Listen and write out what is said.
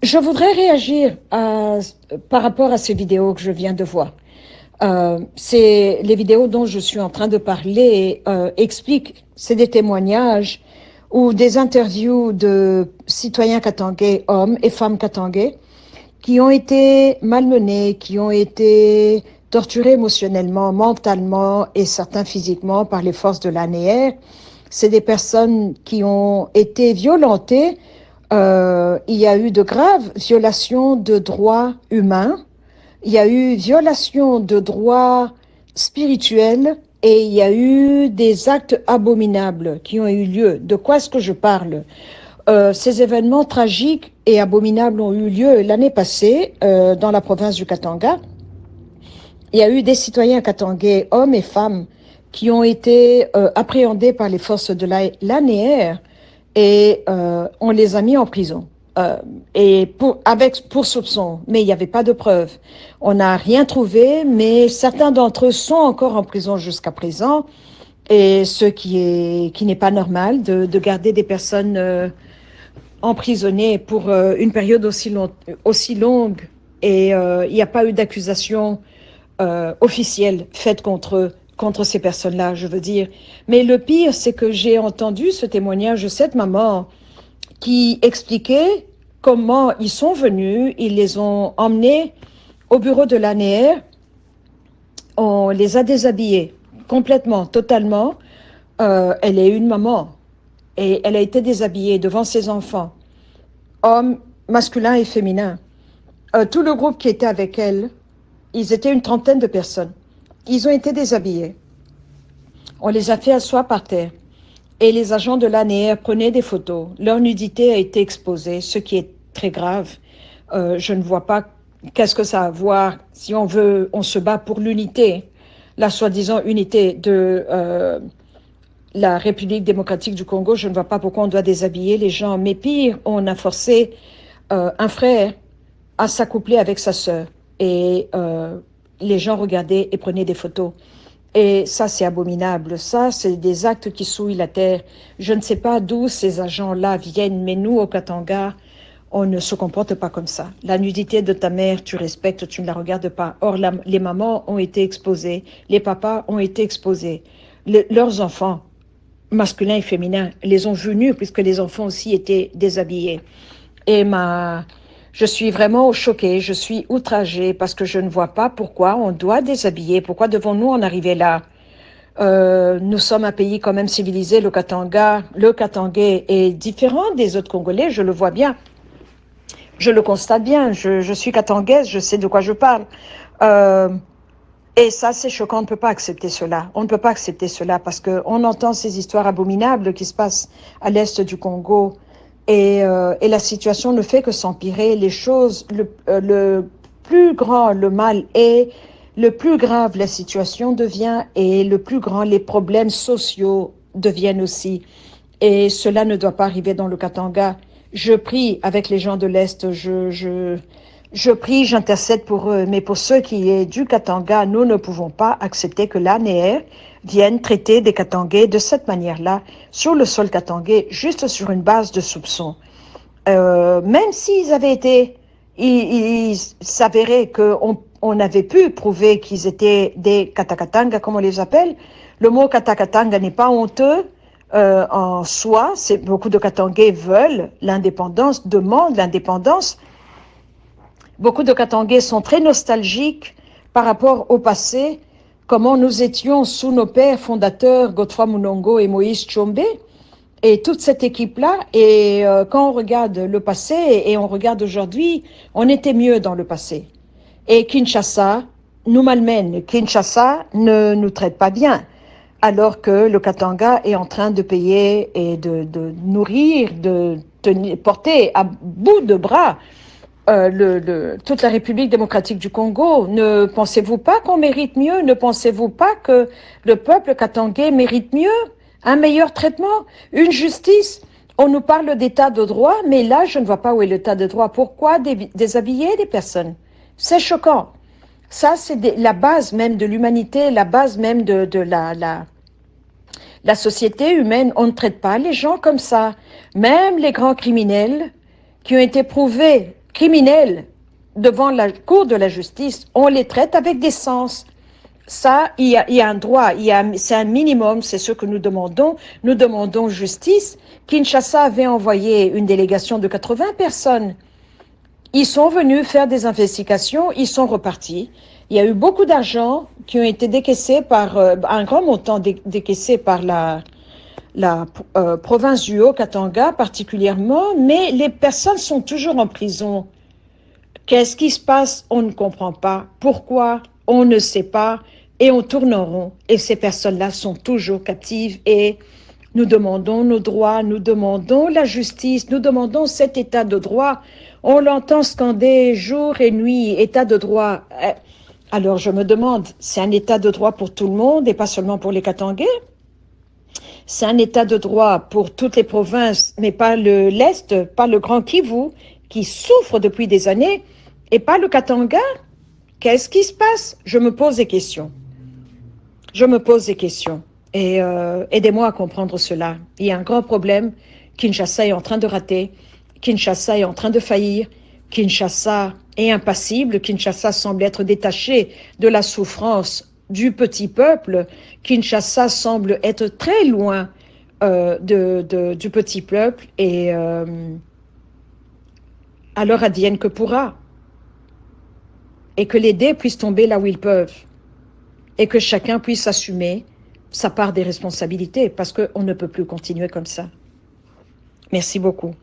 Je voudrais réagir par rapport à ces vidéos que je viens de voir. C'est les vidéos dont je suis en train de parler expliquent, c'est des témoignages ou des interviews de citoyens katangais, hommes et femmes katangais, qui ont été malmenés, qui ont été torturés émotionnellement, mentalement et certains physiquement par les forces de l'ANR. C'est des personnes qui ont été violentées. Il y a eu de graves violations de droits humains. Il y a eu violation de droits spirituels et il y a eu des actes abominables qui ont eu lieu. De quoi est-ce que je parle? Ces événements tragiques et abominables ont eu lieu l'année passée dans la province du Katanga. Il y a eu des citoyens katangais, hommes et femmes, qui ont été appréhendés par les forces de l'ANR et on les a mis en prison. Et pour soupçon, mais il n'y avait pas de preuves. On n'a rien trouvé, mais certains d'entre eux sont encore en prison jusqu'à présent. Et qui n'est pas normal de garder des personnes emprisonnées pour une période aussi longue. Et il n'y a pas eu d'accusation officielle faite contre ces personnes-là, je veux dire. Mais le pire, c'est que j'ai entendu ce témoignage de cette maman qui expliquait comment ils sont venus, ils les ont emmenés au bureau de l'ANR, on les a déshabillés complètement, totalement. Elle est une maman et elle a été déshabillée devant ses enfants, hommes, masculins et féminins. Tout le groupe qui était avec elle, ils étaient une trentaine de personnes. Ils ont été déshabillés. On les a fait asseoir par terre. Et les agents de l'ANR prenaient des photos. Leur nudité a été exposée, ce qui est très grave. Je ne vois pas qu'est-ce que ça a à voir. Si on se bat pour l'unité, la soi-disant unité de la République démocratique du Congo. Je ne vois pas pourquoi on doit déshabiller les gens. Mais pire, on a forcé un frère à s'accoupler avec sa sœur. Et les gens regardaient et prenaient des photos. Et ça, c'est abominable. Ça, c'est des actes qui souillent la terre. Je ne sais pas d'où ces agents-là viennent, mais nous, au Katanga, on ne se comporte pas comme ça. La nudité de ta mère, tu respectes, tu ne la regardes pas. Or, les mamans ont été exposées, les papas ont été exposés. Leurs enfants, masculins et féminins, les ont vus nus, puisque les enfants aussi étaient déshabillés. Et je suis vraiment choquée, je suis outragée parce que je ne vois pas pourquoi on doit déshabiller, pourquoi devons-nous en arriver là. Nous sommes un pays quand même civilisé, le Katanga. Le Katangais est différent des autres Congolais, je le vois bien. Je le constate bien, je suis katangaise, je sais de quoi je parle. Euh, et ça, c'est choquant, on ne peut pas accepter cela. On ne peut pas accepter cela parce qu'on entend ces histoires abominables qui se passent à l'est du Congo. Et la situation ne fait que s'empirer. Les choses, le plus grand le mal est, le plus grave la situation devient et le plus grand les problèmes sociaux deviennent aussi. Et cela ne doit pas arriver dans le Katanga. Je prie avec les gens de l'Est, je prie, j'intercède pour eux, mais pour ceux qui est du Katanga, nous ne pouvons pas accepter que l'ANR vienne traiter des Katangais de cette manière-là, sur le sol katangais, juste sur une base de soupçons. Même s'ils avaient été, il s'avérait on avait pu prouver qu'ils étaient des Katakatanga, comme on les appelle. Le mot Katakatanga n'est pas honteux en soi. Beaucoup de Katangais veulent l'indépendance, demandent l'indépendance. Beaucoup de Katangais sont très nostalgiques par rapport au passé, comment nous étions sous nos pères fondateurs, Godefroy Munongo et Moïse Tshombe, et toute cette équipe-là. Et quand on regarde le passé et on regarde aujourd'hui, on était mieux dans le passé. Et Kinshasa nous malmène. Kinshasa ne nous traite pas bien, alors que le Katanga est en train de payer et de nourrir, porter à bout de bras toute la République démocratique du Congo. Ne pensez-vous pas qu'on mérite mieux? Ne pensez-vous pas que le peuple katangais mérite mieux? Un meilleur traitement? Une justice? On nous parle d'état de droit, mais là, je ne vois pas où est l'état de droit. Pourquoi déshabiller les personnes? C'est choquant. Ça, c'est la base même de l'humanité, la base même de la société humaine. On ne traite pas les gens comme ça. Même les grands criminels qui ont été prouvés criminels devant la cour de la justice, on les traite avec décence. Ça, il y a un droit, c'est un minimum, c'est ce que nous demandons. Nous demandons justice. Kinshasa avait envoyé une délégation de 80 personnes. Ils sont venus faire des investigations, ils sont repartis. Il y a eu beaucoup d'argent qui ont été décaissés par, un grand montant décaissé par la province du Haut-Katanga particulièrement, mais les personnes sont toujours en prison. Qu'est-ce qui se passe? On ne comprend pas. Pourquoi? On ne sait pas. Et on tourne en rond. Et ces personnes-là sont toujours captives et nous demandons nos droits, nous demandons la justice, nous demandons cet état de droit. On l'entend scander jour et nuit, état de droit. Alors je me demande, c'est un état de droit pour tout le monde et pas seulement pour les Katangais? C'est un état de droit pour toutes les provinces, mais pas l'Est, pas le Grand Kivu, qui souffre depuis des années, et pas le Katanga? Qu'est-ce qui se passe? Je me pose des questions. Je me pose des questions. Et aidez-moi à comprendre cela. Il y a un grand problème. Kinshasa est en train de rater. Kinshasa est en train de faillir. Kinshasa est impassible. Kinshasa semble être détaché de la souffrance du petit peuple. Kinshasa semble être très loin du petit peuple. Et alors advienne que pourra. Et que les dés puissent tomber là où ils peuvent. Et que chacun puisse assumer sa part des responsabilités, parce qu'on ne peut plus continuer comme ça. Merci beaucoup.